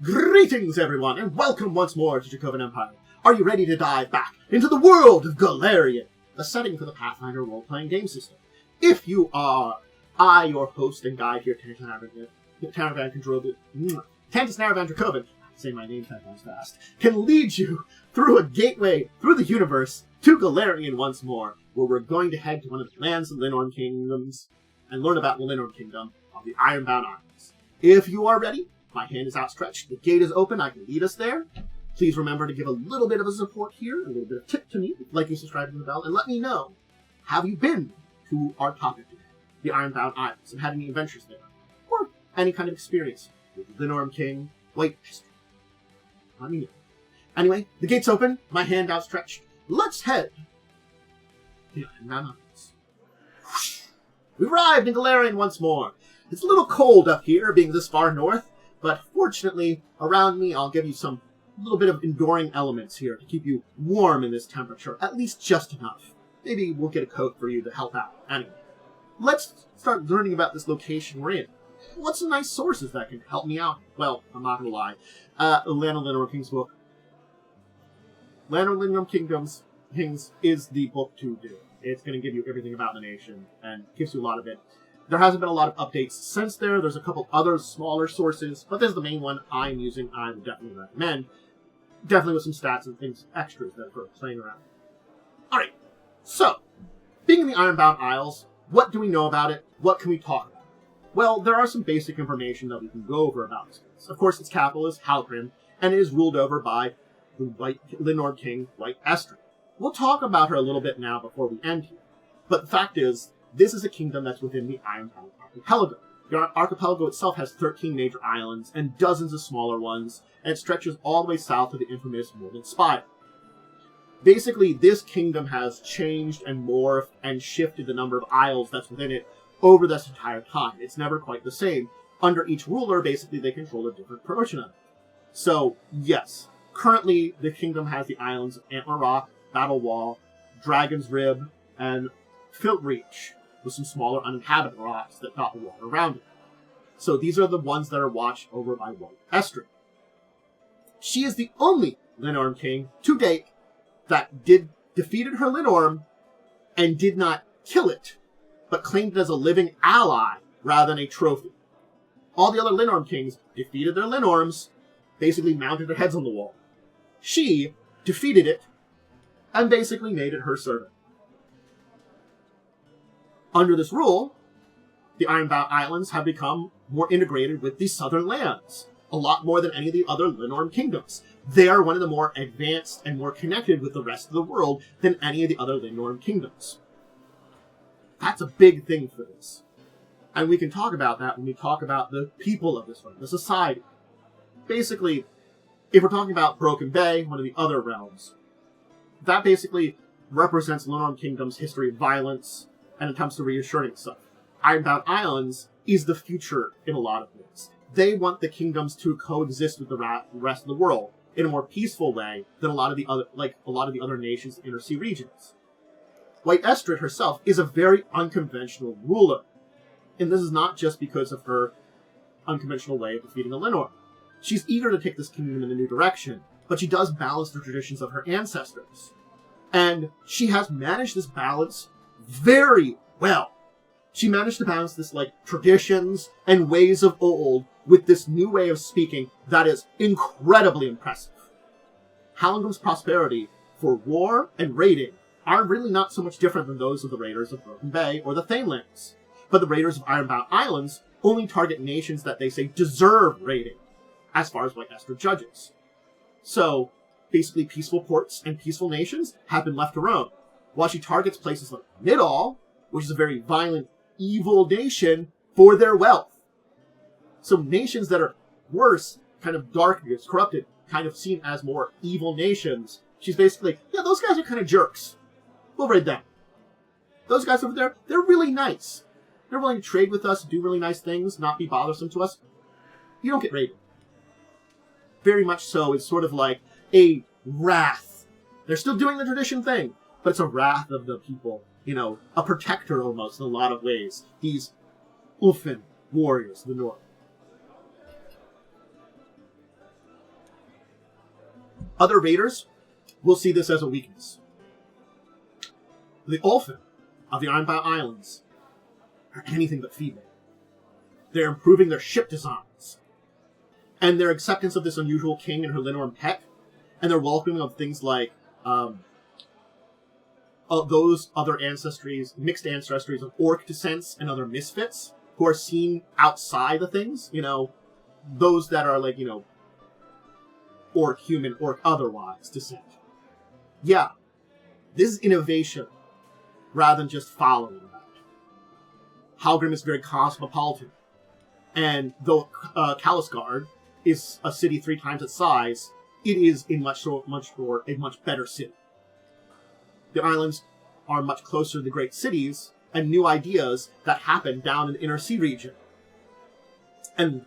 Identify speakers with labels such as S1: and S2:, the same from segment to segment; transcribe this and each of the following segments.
S1: Greetings, everyone, and welcome once more to Dracovin Empire. Are you ready to dive back into the world of Golarion, the setting for the Pathfinder role-playing game system? If you are, I, your host and guide here, Tantis Narravan Dracovin, say my name 10 times fast, can lead you through a gateway through the universe to Golarion once more, where we're going to head to one of the lands of Linnorm Kingdoms and learn about the Linnorm Kingdom of the Ironbound Islands. If you are ready, my hand is outstretched, the gate is open, I can lead us there. Please remember to give a little bit of a support here, a little bit of tip to me, like and subscribe to the bell, and let me know, have you been to our topic today, the Ironbound Islands, and had any adventures there? Or any kind of experience with Linnorm King, White History? Let me know. Anyway, the gate's open, my hand outstretched. Let's head to the Ironbound Islands. We've arrived in Golarion once more. It's a little cold up here, being this far north, but fortunately, around me, I'll give you some little bit of enduring elements here to keep you warm in this temperature, at least just enough. Maybe we'll get a coat for you to help out. Anyway, let's start learning about this location we're in. What's some nice sources that can help me out? Well, I'm not gonna lie. Land of Linnorm Kings book. Land of Linnorm Kings is the book to do. It's going to give you everything about the nation, and gives you a lot of it. There hasn't been a lot of updates since there. There's a couple other smaller sources, but this is the main one I'm using. I would definitely recommend. Definitely with some stats and things, extras that are playing around. Alright, so, being in the Ironbound Isles, what do we know about it? What can we talk about? Well, there are some basic information that we can go over about this place. Of course, its capital is Halgrim, and it is ruled over by the Linnorm King, White Estrid. We'll talk about her a little bit now before we end here. But the fact is, this is a kingdom that's within the Ironbound Archipelago. The archipelago itself has 13 major islands and dozens of smaller ones, and it stretches all the way south to the infamous Morning Spire. Basically, this kingdom has changed and morphed and shifted the number of isles that's within it over this entire time. It's never quite the same. Under each ruler, basically, they control a different portion of it. So, yes, currently the kingdom has the islands of Antler Rock, Battle Wall, Dragon's Rib, and Filtreach, with some smaller uninhabited rocks that dot the water around it. So these are the ones that are watched over by White Estrid. She is the only Linnorm King to date that defeated her Linnorm and did not kill it, but claimed it as a living ally rather than a trophy. All the other Linnorm Kings defeated their Linnorms, basically mounted their heads on the wall. She defeated it and basically made it her servant. Under this rule, the Ironbound Islands have become more integrated with the southern lands, a lot more than any of the other Linnorm kingdoms. They are one of the more advanced and more connected with the rest of the world than any of the other Linnorm kingdoms. That's a big thing for this. And we can talk about that when we talk about the people of this realm, the society. Basically, if we're talking about Broken Bay, one of the other realms, that basically represents Linnorm Kingdom's history of violence and attempts to reassure itself. Ironbound Islands is the future in a lot of ways. They want the kingdoms to coexist with the rest of the world in a more peaceful way than a lot of the other nations in inner sea regions. White Estrid herself is a very unconventional ruler, and this is not just because of her unconventional way of defeating a Linnorm. She's eager to take this kingdom in a new direction, but she does balance the traditions of her ancestors. And she has managed this balance very well. She managed to balance this, traditions and ways of old with this new way of speaking that is incredibly impressive. Halgrim's prosperity for war and raiding are really not so much different than those of the raiders of Broken Bay or the Thanelands. But the raiders of Ironbound Islands only target nations that they say deserve raiding, as far as White Estrid judges. So, basically peaceful ports and peaceful nations have been left to roam, while she targets places like Midall, which is a very violent, evil nation, for their wealth. So nations that are worse, kind of dark, corrupted, kind of seen as more evil nations, she's basically, yeah, those guys are kind of jerks. We'll raid them. Those guys over there, they're really nice. They're willing to trade with us, do really nice things, not be bothersome to us. You don't get raided. Very much so, it's sort of like a wrath. They're still doing the tradition thing, but it's a wrath of the people. A protector almost in a lot of ways. These Ulfin warriors of the north. Other raiders will see this as a weakness. The Ulfin of the Ironbound Islands are anything but feeble. They're improving their ship designs, and their acceptance of this unusual king and her Linnorm pet, and their welcoming of things like of those other ancestries, mixed ancestries of orc descents and other misfits who are seen outside the things, those that are like, orc human, orc otherwise descent. Yeah, this is innovation rather than just following that. Halgrim is very cosmopolitan, and though Kalisgard is a city 3 times its size, it is a much better city. The islands are much closer to the great cities and new ideas that happen down in the inner sea region. And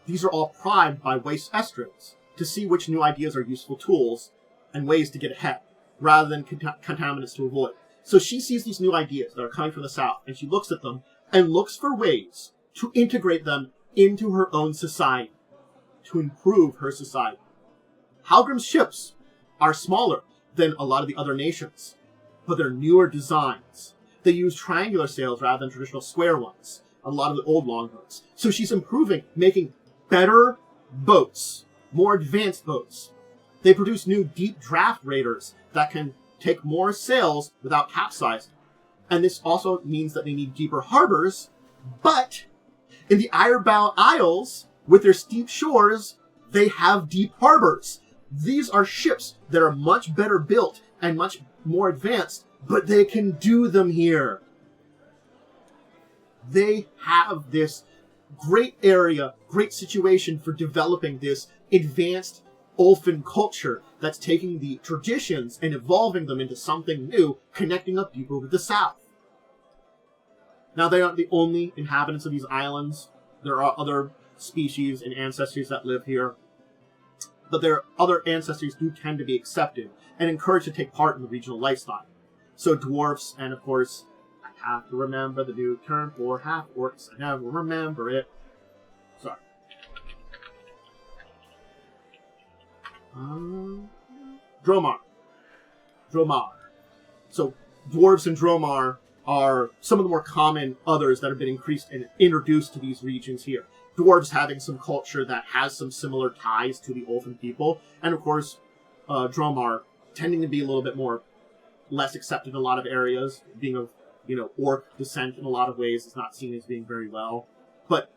S1: these are all primed by Waste Estrels to see which new ideas are useful tools and ways to get ahead, rather than contaminants to avoid. So she sees these new ideas that are coming from the south, and she looks at them and looks for ways to integrate them into her own society, to improve her society. Halgrim's ships are smaller than a lot of the other nations, but they're newer designs. They use triangular sails rather than traditional square ones, a lot of the old longboats. So she's improving, making better boats, more advanced boats. They produce new deep draft raiders that can take more sails without capsizing. And this also means that they need deeper harbors, but in the Ironbound Isles, with their steep shores, they have deep harbors. These are ships that are much better built and much more advanced, but they can do them here. They have this great area, great situation for developing this advanced Ulfin culture that's taking the traditions and evolving them into something new, connecting up deeper with the south. Now, they aren't the only inhabitants of these islands. There are other species and ancestries that live here. But their other ancestries do tend to be accepted and encouraged to take part in the regional lifestyle. So dwarfs, and of course, I have to remember the new term for half-orcs. I never remember it. Sorry. Dromar. So dwarves and Dromar are some of the more common others that have been increased and introduced to these regions here. Dwarves having some culture that has some similar ties to the Ulfin people, and of course, Dromar tending to be a little bit less accepted in a lot of areas, being of orc descent in a lot of ways is not seen as being very well. But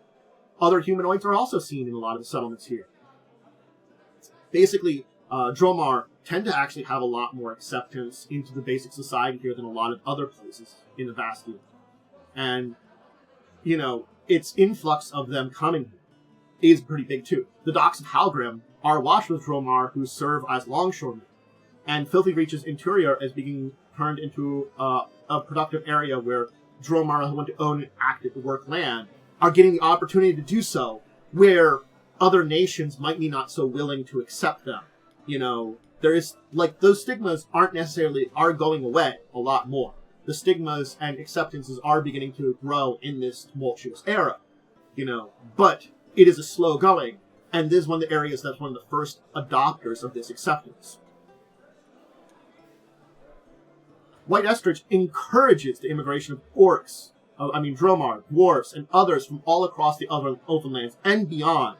S1: other humanoids are also seen in a lot of the settlements here. Basically, Dromar tend to actually have a lot more acceptance into the basic society here than a lot of other places in the Bastion. And, its influx of them coming is pretty big too. The docks of Halgrim are washed with Dromar who serve as longshoremen, and Filthy Reach's interior is being turned into a productive area where Dromar who want to own and active work land are getting the opportunity to do so, where other nations might be not so willing to accept them. There is, those stigmas are going away a lot more. The stigmas and acceptances are beginning to grow in this tumultuous era, but it is a slow going, and this is one of the areas that's one of the first adopters of this acceptance. White Estridge encourages the immigration of orcs, Dromar, dwarves, and others from all across the other Ulfinlands and beyond,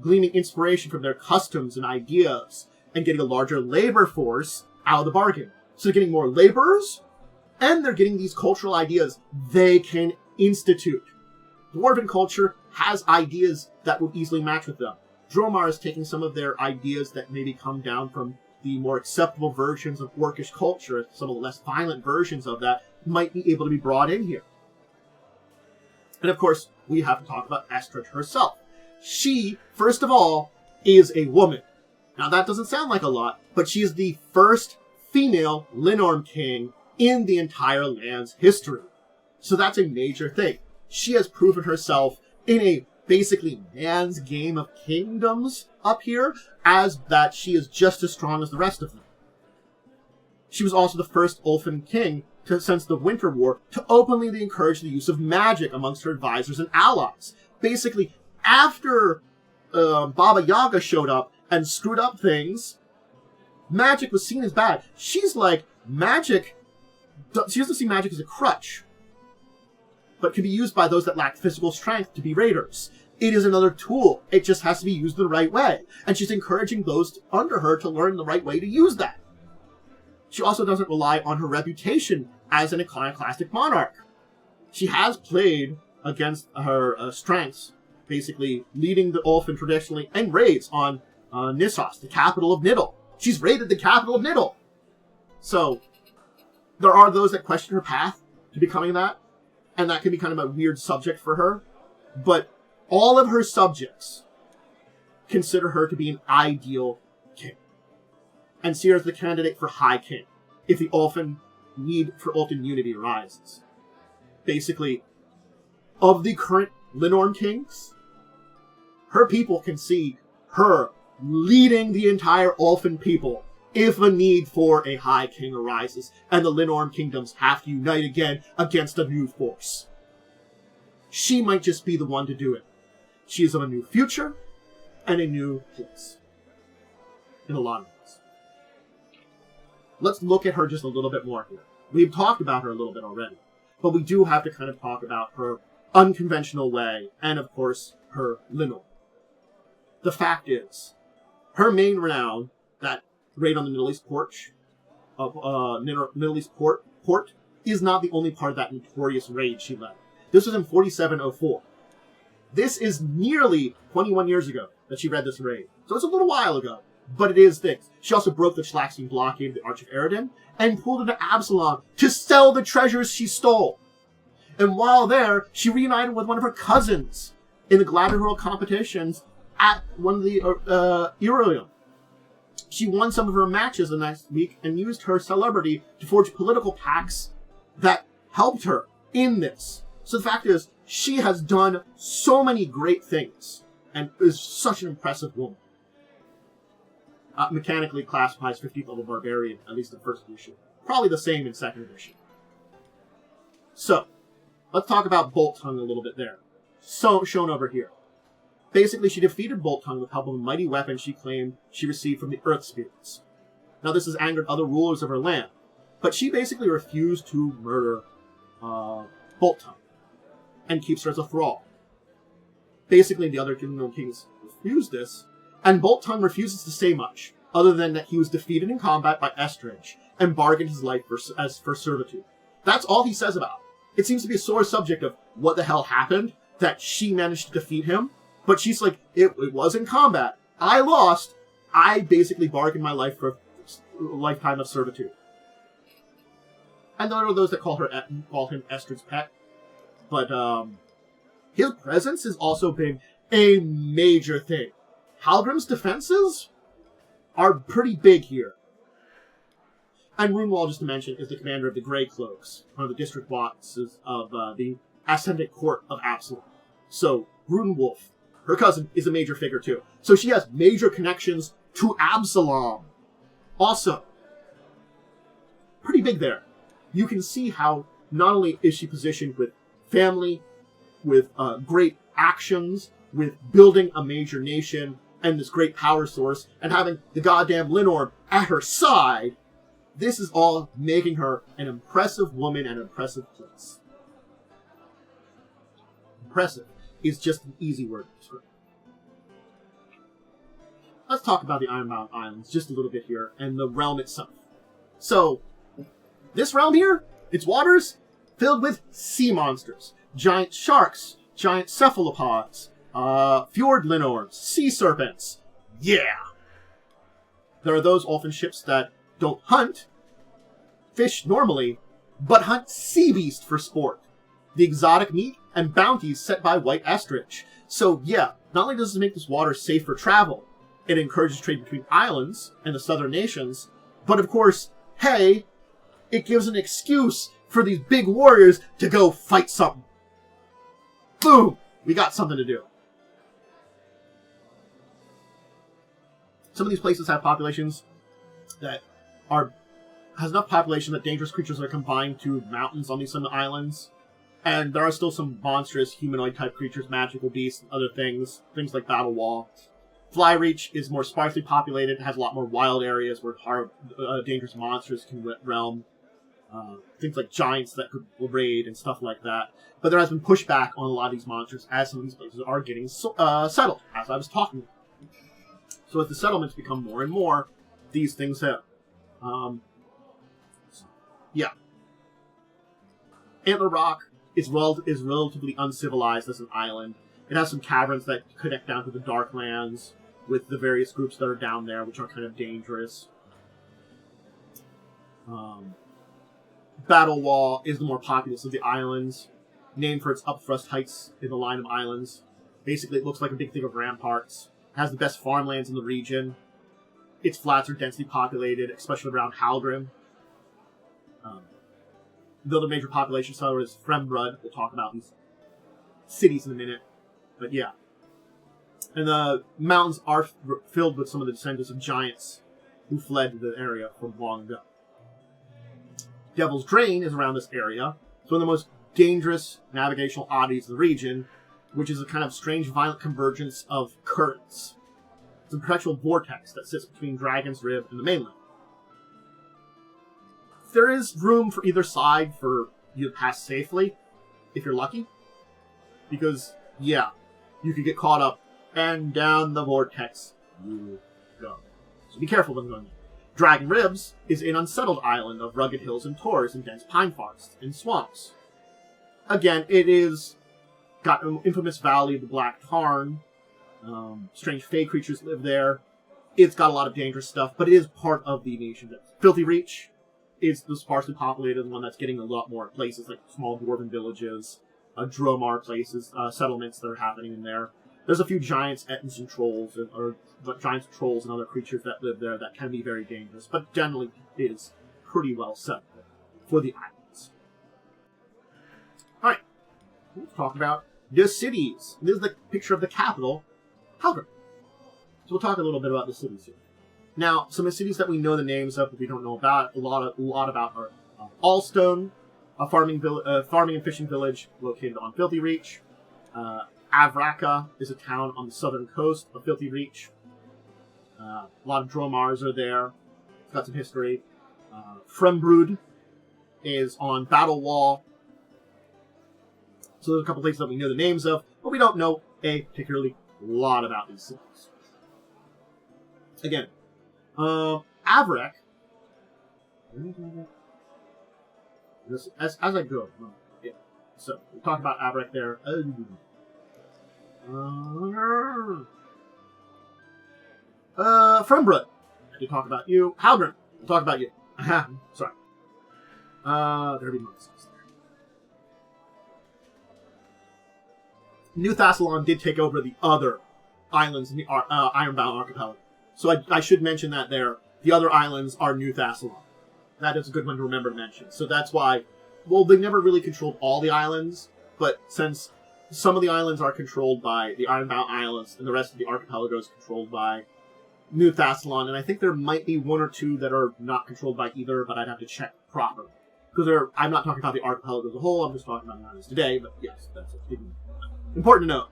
S1: gleaning inspiration from their customs and ideas, and getting a larger labor force out of the bargain. So they're getting more laborers, and they're getting these cultural ideas they can institute. Dwarven culture has ideas that will easily match with them. Dromar is taking some of their ideas that maybe come down from the more acceptable versions of orcish culture, some of the less violent versions of that, might be able to be brought in here. And of course, we have to talk about Estridge herself. She, first of all, is a woman. Now that doesn't sound like a lot, but she is the first female Linnorm King in the entire land's history. So that's a major thing. She has proven herself in a basically man's game of kingdoms up here, as that she is just as strong as the rest of them. She was also the first Ulfin king since the Winter War to openly encourage the use of magic amongst her advisors and allies. Basically, after Baba Yaga showed up and screwed up things, magic was seen as bad. She's like, magic... She doesn't see magic as a crutch, but can be used by those that lack physical strength to be raiders. It is another tool. It just has to be used the right way. And she's encouraging those under her to learn the right way to use that. She also doesn't rely on her reputation as an iconoclastic monarch. She has played against her strengths, basically leading the Ulfin traditionally and raids on Nissos, the capital of Niddle. She's raided the capital of Niddle. So, there are those that question her path to becoming that, and that can be kind of a weird subject for her. But all of her subjects consider her to be an ideal king, and see her as the candidate for High King, if the Ulfin need for Ulfin unity arises. Basically, of the current Linnorm Kings, her people can see her leading the entire Ulfin people if a need for a High King arises, and the Linnorm Kingdoms have to unite again against a new force. She might just be the one to do it. She is of a new future and a new place. In a lot of ways. Let's look at her just a little bit more here. We've talked about her a little bit already, but we do have to kind of talk about her unconventional way, and of course, her Linnorm. The fact is, her main renown, that raid on the Middle East Middle East port, is not the only part of that notorious raid she led. This was in 4704. This is nearly 21 years ago that she led this raid. So it's a little while ago, but it is this. She also broke the Schlaxine blockade of the Arch of Eredin and pulled into Absalom to sell the treasures she stole. And while there, she reunited with one of her cousins in the gladiatorial competitions at one of the Irion. She won some of her matches the next week and used her celebrity to forge political pacts that helped her in this. So the fact is, she has done so many great things and is such an impressive woman. Mechanically classifies 50th level barbarian, at least in first edition. Probably the same in second edition. So, let's talk about Bolt Tongue a little bit there. So, shown over here. Basically, she defeated Bolt Tongue with help of a mighty weapon she claimed she received from the Earth Spirits. Now, this has angered other rulers of her land, but she basically refused to murder Bolt Tongue and keeps her as a thrall. Basically, the other Linnorm Kings refused this, and Bolt Tongue refuses to say much, other than that he was defeated in combat by Estridge and bargained his life for servitude. That's all he says about it. It seems to be a sore subject of what the hell happened, that she managed to defeat him, but she's like, it was in combat. I lost. I basically bargained my life for a lifetime of servitude. And there are those that call him Estrid's pet. But his presence has also been a major thing. Halgrim's defenses are pretty big here. And Runewall, just to mention, is the commander of the Grey Cloaks, one of the district bosses of the Ascendant Court of Absalom. So, Runewolf, her cousin, is a major figure too. So she has major connections to Absalom. Also, pretty big there. You can see how not only is she positioned with family, with great actions, with building a major nation, and this great power source, and having the goddamn Linnorm at her side, this is all making her an impressive woman and an impressive place. Impressive is just an easy word to describe. Let's talk about the Ironbound Islands just a little bit here, and the realm itself. So, this realm here, its waters, filled with sea monsters. Giant sharks, giant cephalopods, fjord Linnorms, sea serpents. Yeah! There are those Ulfin ships that don't hunt fish normally, but hunt sea beast for sport. The exotic meat and bounties set by White Estridge. So yeah, not only does this make this water safe for travel, it encourages trade between islands and the southern nations, but of course, hey, it gives an excuse for these big warriors to go fight something. Boom! We got something to do. Some of these places have populations that has enough population that dangerous creatures are confined to mountains on some islands. And there are still some monstrous humanoid-type creatures, magical beasts, and other things like Battle Wall. Flyreach is more sparsely populated. It has a lot more wild areas where dangerous monsters can realm. Things like giants that could raid and stuff like that. But there has been pushback on a lot of these monsters as some of these places are getting settled, as I was talking about. So as the settlements become more and more, these things have... yeah. Antler Rock is relatively uncivilized as an island. It has some caverns that connect down to the Darklands with the various groups that are down there, which are kind of dangerous. Battle Wall is the more populous of the islands, named for its upthrust heights in the line of islands. Basically, it looks like a big thing of ramparts. It has the best farmlands in the region. Its flats are densely populated, especially around Halgrim. The other major population center is Frembrud. We'll talk about these cities in a minute. But yeah. And the mountains are filled with some of the descendants of giants who fled the area from long ago. Devil's Drain is around this area. It's one of the most dangerous navigational oddities of the region, which is a kind of strange violent convergence of currents. It's a perpetual vortex that sits between Dragon's Rib and the mainland. There is room for either side for you to pass safely, if you're lucky. Because, yeah, you could get caught up, and down the vortex you go. So be careful when going there. Dragon Ribs is an unsettled island of rugged hills and tors and dense pine forests and swamps. Again, it is got an infamous valley of the Black Tarn. Strange fey creatures live there. It's got a lot of dangerous stuff, but it is part of the nation. Filthy Reach is the sparsely populated one that's getting a lot more places, like small dwarven villages, Dromar places, settlements that are happening in there. There's a few giants, Ettins, and trolls, or giants, trolls, and other creatures that live there that can be very dangerous, but generally is pretty well settled for the islands. Alright, let's talk about the cities. This is the picture of the capital, Halgrim. So we'll talk a little bit about the cities here. Now, some of the cities that we know the names of, but we don't know about a lot about are Allstone, a farming and fishing village located on Filthy Reach. Avraka is a town on the southern coast of Filthy Reach. A lot of Dromars are there. It's got some history. Frembrud is on Battle Wall. So there's a couple places that we know the names of, but we don't know a particularly lot about these cities. Again, Avrek. As I go. Yeah. So we talk about Avrek there. Frembrud. I did talk about you. Halgrim. We'll talk about you. Sorry. There'll be nonsense there. New Thassalon did take over the other islands in the Ironbound archipelago. So I should mention that there. The other islands are New Thassalon. That is a good one to remember to mention. So that's why, well, they never really controlled all the islands, but since some of the islands are controlled by the Ironbound Islands, and the rest of the archipelago is controlled by New Thassalon, and I think there might be one or two that are not controlled by either, but I'd have to check properly. Because I'm not talking about the archipelago as a whole, I'm just talking about the islands today, but yes, that's important to note.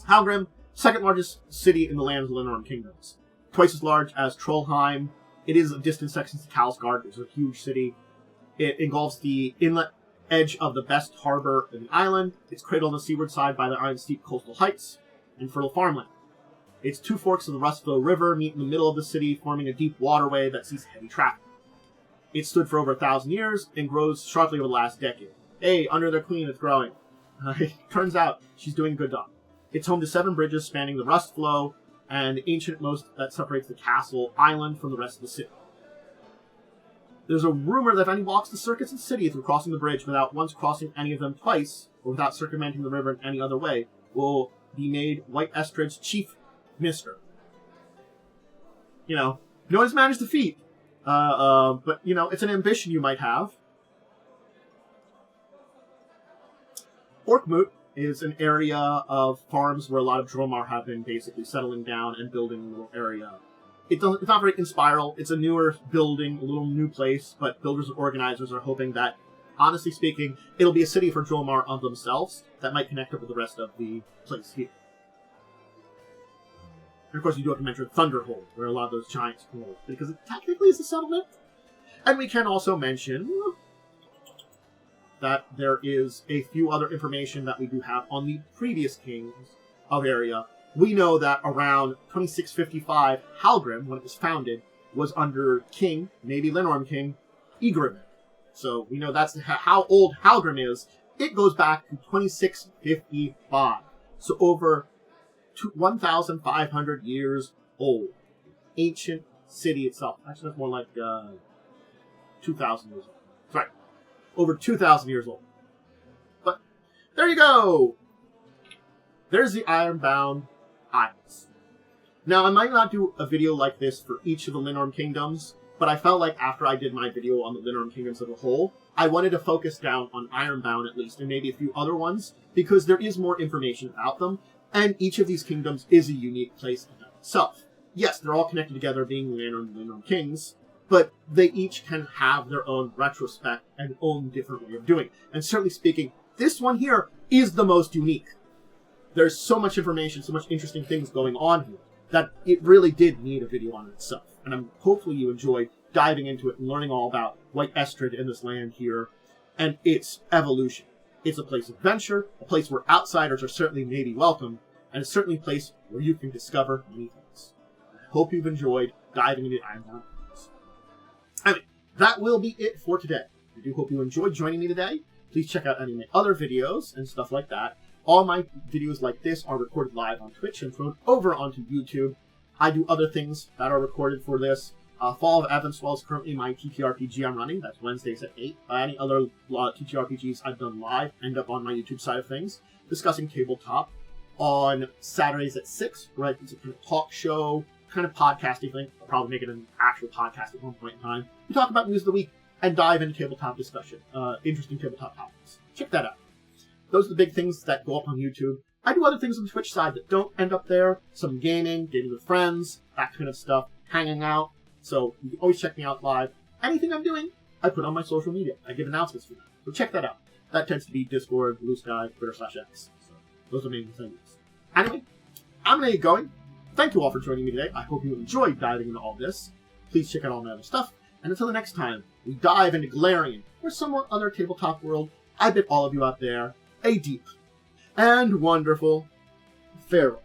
S1: Halgrim, second largest city in the lands of the Linnorm Kingdoms. Twice as large as Trollheim. It is a distant section to Kalsgard, which is a huge city. It engulfs the inlet edge of the best harbor in the island. It's cradled on the seaward side by the iron steep coastal heights and fertile farmland. Its two forks of the Rustflow River meet in the middle of the city, forming a deep waterway that sees heavy traffic. It stood for over 1,000 years and grows sharply over the last decade. Hey, under their queen, it's growing. Turns out she's doing a good job. It's home to 7 bridges spanning the Rustflow and the ancient moat that separates the castle island from the rest of the city. There's a rumor that if any walks the circuits of the city through crossing the bridge without once crossing any of them twice, or without circumventing the river in any other way, will be made White Estrid's chief minister. You know, no one's managed to defeat. But, you know, it's an ambition you might have. Orkmut is an area of farms where a lot of Dromar have been basically settling down and building a little area. It's not very inspiral. It's a newer building, a little new place, but builders and organizers are hoping that, honestly speaking, it'll be a city for Dromar of themselves that might connect up with the rest of the place here. And of course, you do have to mention Thunderhold, where a lot of those giants hold, because it technically is a settlement. And we can also mention that there is a few other information that we do have on the previous kings of area. We know that around 2655, Halgrim, when it was founded, was under King, maybe Linnorm King, Igrim. So we know that's how old Halgrim is. It goes back to 2655. So over 1,500 years old. Ancient city itself. Actually, that's more like 2,000 years old. That's right. Over 2,000 years old. But there you go. There's the Ironbound Islands. Now, I might not do a video like this for each of the Linnorm Kingdoms, but I felt like after I did my video on the Linnorm Kingdoms as a whole, I wanted to focus down on Ironbound at least, and maybe a few other ones, because there is more information about them, and each of these kingdoms is a unique place in itself. Yes, they're all connected together, being Linnorm Kings, but they each can have their own retrospect and own different way of doing. And certainly speaking, this one here is the most unique. There's so much information, so much interesting things going on here, that it really did need a video on itself. And hopefully you enjoyed diving into it and learning all about White Estrid in this land here and its evolution. It's a place of adventure, a place where outsiders are certainly maybe welcome, and it's certainly a place where you can discover many things. I hope you've enjoyed diving into Ironbound Islands. Anyway, that will be it for today. I do hope you enjoyed joining me today. Please check out any of my other videos and stuff like that. All my videos like this are recorded live on Twitch and thrown over onto YouTube. I do other things that are recorded for this. Fall of Evanswell is currently my TTRPG I'm running. That's Wednesdays at 8. Any other TTRPGs I've done live end up on my YouTube side of things, discussing tabletop. On Saturdays at 6, right? It's a kind of talk show, kind of podcasting thing. I'll probably make it an actual podcast at one point in time. We talk about news of the week and dive into tabletop discussion. Interesting tabletop topics. Check that out. Those are the big things that go up on YouTube. I do other things on the Twitch side that don't end up there. Some gaming with friends, that kind of stuff, hanging out. So you can always check me out live. Anything I'm doing, I put on my social media. I give announcements for that. So check that out. That tends to be Discord, Blue Sky, Twitter/X. So those are the main things. Anyway, I'm going to get going. Thank you all for joining me today. I hope you enjoyed diving into all this. Please check out all my other stuff. And until the next time, we dive into Golarion, or some other tabletop world, I bid all of you out there a deep and wonderful farewell.